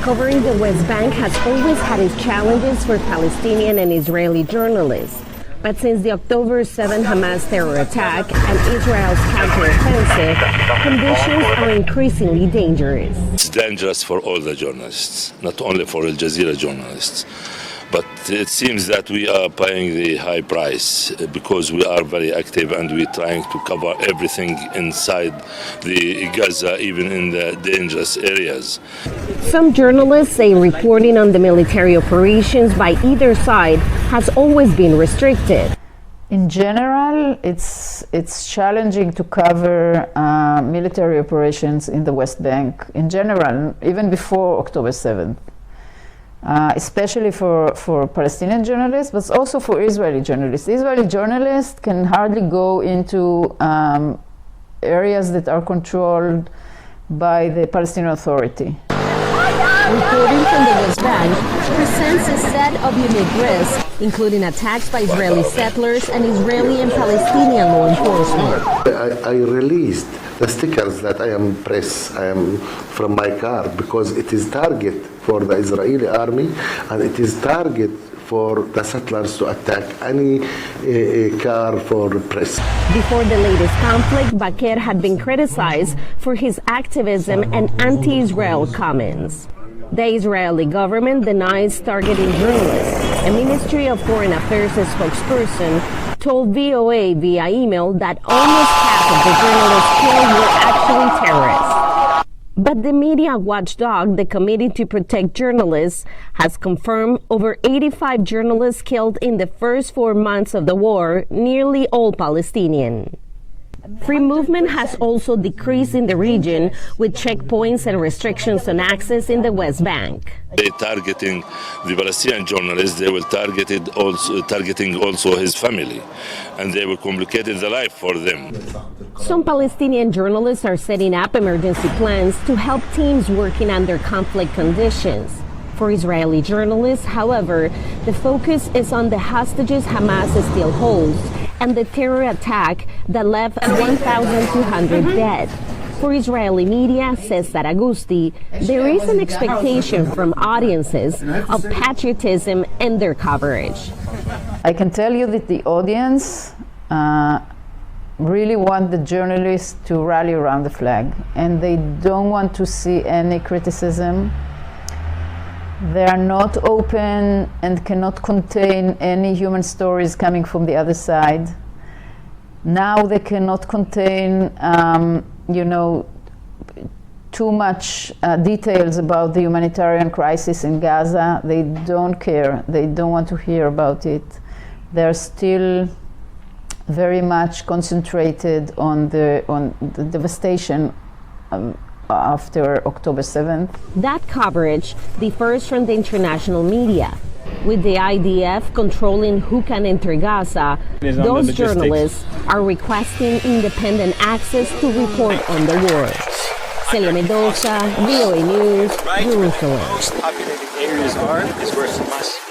Covering the West Bank has always had its challenges for Palestinian and Israeli journalists. But since the October 7 Hamas terror attack and Israel's counteroffensive, conditions are increasingly dangerous. It's dangerous for all the journalists, not only for Al Jazeera journalists. But it seems that we are paying the high price because we are very active and we're trying to cover everything inside the Gaza, even in the dangerous areas. Some journalists say reporting on the military operations by either side has always been restricted. In general, it's challenging to cover military operations in the West Bank. In general, even before October 7th. Especially for Palestinian journalists, but also for Israeli journalists. Israeli journalists can hardly go into areas that are controlled by the Palestinian Authority. Reporting from the West Bank presents a set of unique risks, including attacks by Israeli settlers and Israeli and Palestinian law enforcement. I released the stickers that I am from my car because it is target for the Israeli army and it is target for the settlers to attack any car for press. Before the latest conflict, Bakr had been criticized for his activism and anti-Israel comments. The Israeli government denies targeting journalists. A Ministry of Foreign Affairs spokesperson told VOA via email that almost half of the journalists killed were actually terrorists. But the media watchdog, the Committee to Protect Journalists, has confirmed over 85 journalists killed in the first 4 months of the war, nearly all Palestinian. Free movement has also decreased in the region, with checkpoints and restrictions on access in the West Bank. They're targeting the Palestinian journalists. They will targeting also his family, and they will complicate the life for them. Some Palestinian journalists are setting up emergency plans to help teams working under conflict conditions. For Israeli journalists, however, the focus is on the hostages Hamas still holds and the terror attack that left 1,200 dead. For Israeli media, says Saragusti, there is an expectation from audiences of patriotism in their coverage. I can tell you that the audience really want the journalists to rally around the flag, and they don't want to see any criticism. They are not open and cannot contain any human stories coming from the other side. Now they cannot contain, too much details about the humanitarian crisis in Gaza. They don't care. They don't want to hear about it. They're still very much concentrated on the devastation after October 7th. That coverage differs from the international media. With the IDF controlling who can enter Gaza, those journalists are requesting independent access to report on the war. Celia Mendoza, VOA News, Jerusalem. Most populated areas is where Hamas